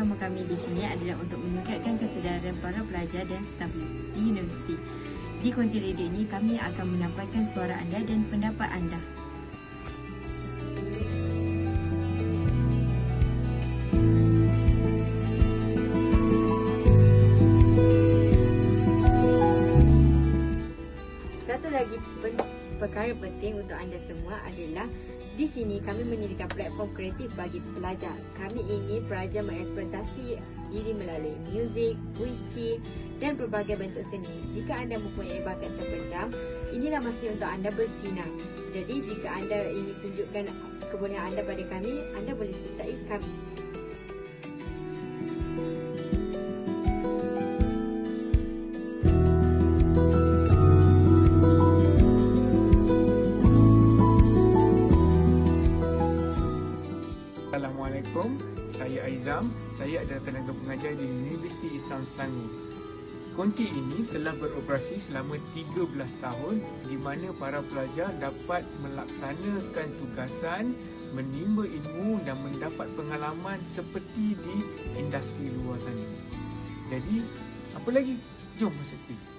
utama kami di sini adalah untuk meningkatkan kesedaran para pelajar dan staf di universiti. Di Konti Radio ini, kami akan menyampaikan suara anda dan pendapat anda. Satu lagi perkara penting untuk anda semua adalah di sini kami menyediakan platform kreatif bagi pelajar. Kami ingin pelajar mengekspresasi diri melalui muzik, puisi dan pelbagai bentuk seni. Jika anda mempunyai bakat terpendam, inilah masa untuk anda bersinar. Jadi jika anda ingin tunjukkan kebolehan anda pada kami, anda boleh sertai kami. Assalamualaikum, saya Aizam. Saya adalah tenaga pengajar di Universiti Islam Selangor. Konti ini telah beroperasi selama 13 tahun di mana para pelajar dapat melaksanakan tugasan, menimba ilmu dan mendapat pengalaman seperti di industri luar sana. Jadi, apa lagi? Jom masuk kuis.